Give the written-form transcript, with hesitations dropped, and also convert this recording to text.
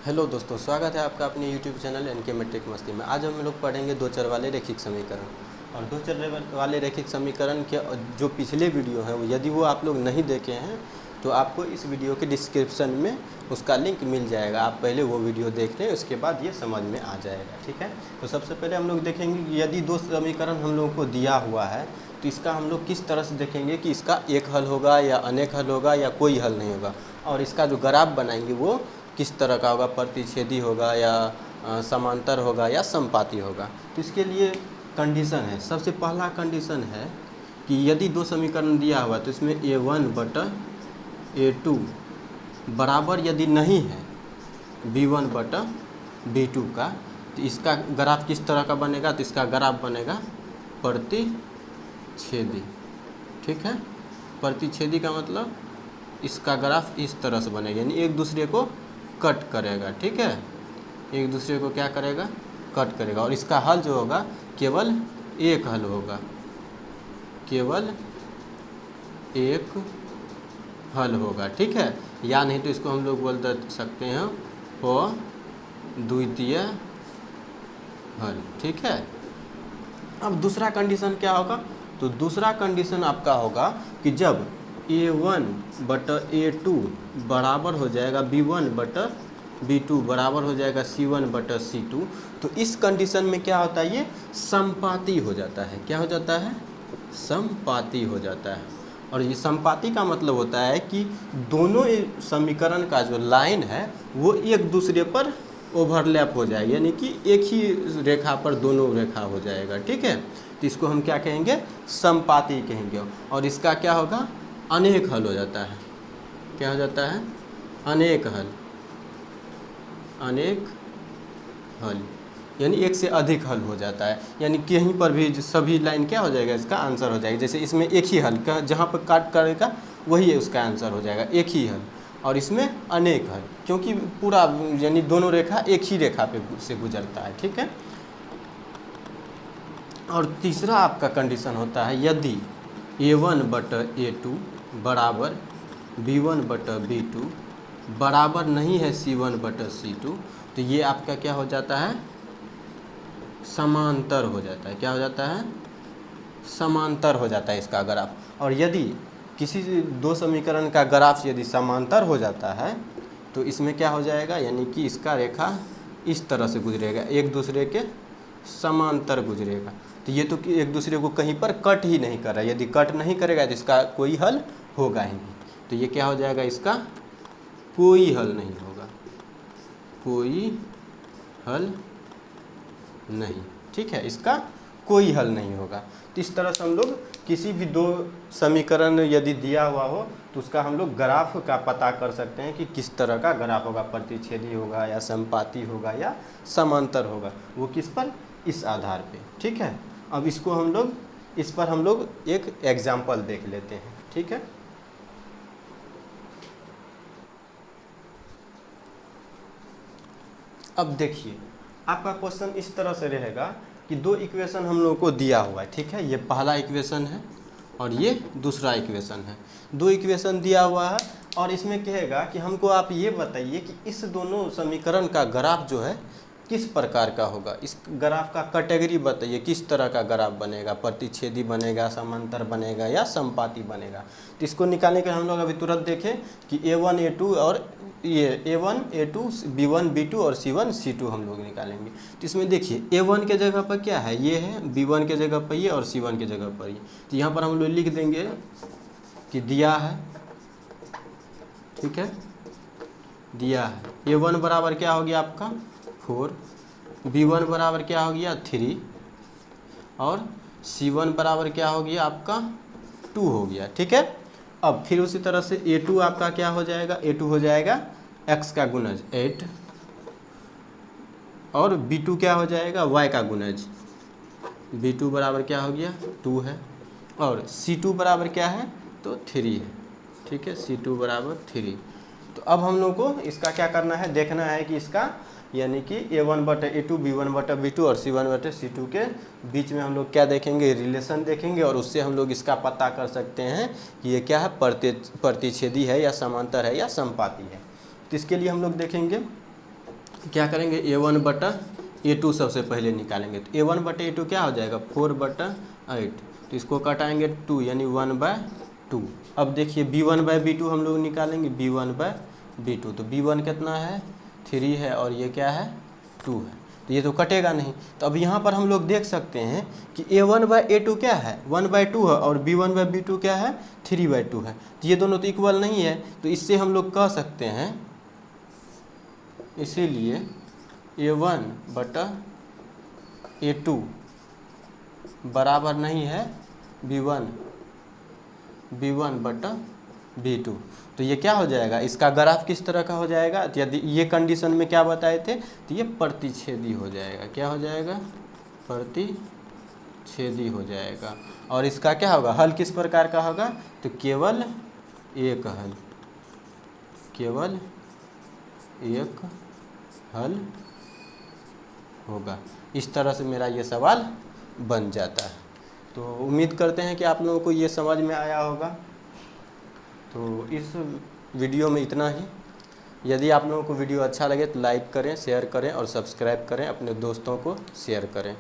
Hello दोस्तों, स्वागत है आपका अपने YouTube चैनल एनके मैट्रिक मस्ती में। आज हम लोग पढ़ेंगे दो चर वाले रैखिक समीकरण। और दो चर वाले रैखिक समीकरण के जो पिछले वीडियो हैं वो यदि वो आप लोग नहीं देखे हैं तो आपको इस वीडियो के डिस्क्रिप्शन में उसका लिंक मिल जाएगा। आप पहले वो वीडियो देख लें, उसके बाद ये समझ में आ जाएगा। ठीक है, तो सबसे पहले हम लोग देखेंगे कि यदि दो समीकरण हम लोगों को दिया हुआ है तो इसका हम लोग किस तरह से देखेंगे कि इसका एक हल होगा या अनेक हल होगा या कोई हल नहीं होगा। और इसका जो ग्राफ बनाएंगे वो किस तरह का होगा, प्रतिच्छेदी होगा या समांतर होगा या समपाती होगा। तो इसके लिए कंडीशन है, सबसे पहला कंडीशन है कि यदि दो समीकरण दिया हुआ तो इसमें a1 बटा a2 बराबर यदि नहीं है b1 बटा b2 का, तो इसका ग्राफ किस तरह का बनेगा। तो इसका ग्राफ बनेगा प्रतिच्छेदी। ठीक है, प्रतिच्छेदी का मतलब इसका ग्राफ इस तरह से बनेगा, यानी एक दूसरे को कट करेगा। ठीक है, एक दूसरे को क्या करेगा, कट करेगा। और इसका हल जो होगा केवल एक हल होगा, केवल एक हल होगा। ठीक है, या नहीं तो इसको हम लोग बोल सकते हैं द्वितीय हल। ठीक है, अब दूसरा कंडीशन क्या होगा। तो दूसरा कंडीशन आपका होगा कि जब a1 बटा a2 बराबर हो जाएगा b1 बटा b2 बराबर हो जाएगा c1 बटा c2, तो इस कंडीशन में क्या होता है, ये समपाती हो जाता है। क्या हो जाता है, समपाती हो जाता है। और ये समपाती का मतलब होता है कि दोनों समीकरण का जो लाइन है वो एक दूसरे पर ओवरलैप हो जाएगा, यानी कि एक ही रेखा पर दोनों रेखा हो जाएगा। ठीक है, तो इसको हम क्या कहेंगे, समपाती कहेंगे। और इसका क्या होगा, अनेक हल हो जाता है। क्या हो जाता है, अनेक हल। अनेक हल यानी एक से अधिक हल हो जाता है, यानी कहीं पर भी सभी लाइन क्या हो जाएगा, इसका आंसर हो जाएगा। जैसे इसमें एक ही हल का जहाँ पर काट करेगा वही उसका आंसर हो जाएगा, एक ही हल। और इसमें अनेक हल, क्योंकि पूरा यानी दोनों रेखा एक ही रेखा पे से गुजरता है। ठीक है, और तीसरा आपका कंडीशन होता है यदि a1 बटा a2 बराबर b1 बटा b2 बराबर नहीं है c1 बटा c2, तो ये आपका क्या हो जाता है, समांतर हो जाता है। क्या हो जाता है, समांतर हो जाता है इसका ग्राफ। और यदि किसी दो समीकरण का ग्राफ यदि समांतर हो जाता है तो इसमें क्या हो जाएगा, यानी कि इसका रेखा इस तरह से गुजरेगा, एक दूसरे के समांतर गुजरेगा। तो ये तो कि एक दूसरे को कहीं पर कट ही नहीं कर रहा है। यदि कट नहीं करेगा तो इसका कोई हल होगा ही नहीं। तो ये क्या हो जाएगा, इसका कोई हल नहीं होगा, कोई हल नहीं। ठीक है, इसका कोई हल नहीं होगा। तो इस तरह से हम लोग किसी भी दो समीकरण यदि दिया हुआ हो तो उसका हम लोग ग्राफ का पता कर सकते हैं कि किस तरह का ग्राफ होगा, प्रतिच्छेदी होगा या समपाती होगा या समांतर होगा, वो किस पर, इस आधार पे। ठीक है, अब इसको हम लोग इस पर हम लोग एक एग्जाम्पल देख लेते हैं। ठीक है, अब देखिए आपका क्वेश्चन इस तरह से रहेगा कि दो इक्वेशन हम लोगों को दिया हुआ है। ठीक है, ये पहला इक्वेशन है और ये दूसरा इक्वेशन है। दो इक्वेशन दिया हुआ है और इसमें कहेगा कि हमको आप ये बताइए कि इस दोनों समीकरण का ग्राफ जो है किस प्रकार का होगा। इस ग्राफ का कैटेगरी बताइए, किस तरह का ग्राफ बनेगा, प्रतिच्छेदी बनेगा, समांतर बनेगा या समपाती बनेगा। तो इसको निकालने के हम लोग अभी तुरंत देखें कि a1 a2 और ये a1 a2 b1 b2 और c1 c2 हम लोग निकालेंगे। तो इसमें देखिए a1 के जगह पर क्या है, ये है, b1 के जगह पर ये और c1 के जगह पर ये। तो यहाँ पर हम लोग लिख देंगे कि दिया है। ठीक है, दिया है a1 बराबर क्या हो गया आपका 4, b1 बराबर क्या हो गया 3 और c1 बराबर क्या हो गया आपका 2 हो गया। ठीक है, अब फिर उसी तरह से a2 आपका क्या हो जाएगा, a2 हो जाएगा x का गुणज 8 और b2 क्या हो जाएगा y का गुणज। b2 बराबर क्या हो गया 2 है और c2 बराबर क्या है तो 3 है। ठीक है, c2 बराबर 3। तो अब हम लोग को इसका क्या करना है, देखना है कि इसका यानी कि a1 बटा a2 b1 बटा b2 और c1 बटा c2 के बीच में हम लोग क्या देखेंगे, रिलेशन देखेंगे। और उससे हम लोग इसका पता कर सकते हैं कि ये क्या है, प्रतिच्छेदी है या समांतर है या समपाती है। तो इसके लिए हम लोग देखेंगे क्या करेंगे, A1/A2 सबसे पहले निकालेंगे। तो A1/A2 क्या हो जाएगा, 4/8। तो इसको कटाएंगे 2 यानी 1/2। अब देखिए B1/B2 हम लोग निकालेंगे, B1/B2। तो B1 कितना है, 3 है, और ये क्या है, 2 है। तो ये तो कटेगा नहीं। तो अब यहाँ पर हम लोग देख सकते हैं कि A1/A2 क्या है, 1/2 है, और B1/B2 क्या है, 3/2 है। तो ये दोनों तो इक्वल नहीं है। तो इससे हम लोग कह सकते हैं, इसीलिए A1/A2 बराबर नहीं है B1/B2। तो ये क्या हो जाएगा, इसका ग्राफ किस तरह का हो जाएगा, तो यदि ये कंडीशन में क्या बताए थे, तो ये प्रतिच्छेदी हो जाएगा। क्या हो जाएगा, प्रतिच्छेदी हो जाएगा। और इसका क्या होगा, हल किस प्रकार का होगा, तो केवल एक हल, केवल एक हल होगा। इस तरह से मेरा ये सवाल बन जाता है। तो उम्मीद करते हैं कि आप लोगों को ये समझ में आया होगा। तो इस वीडियो में इतना ही। यदि आप लोगों को वीडियो अच्छा लगे तो लाइक करें, शेयर करें और सब्सक्राइब करें, अपने दोस्तों को शेयर करें।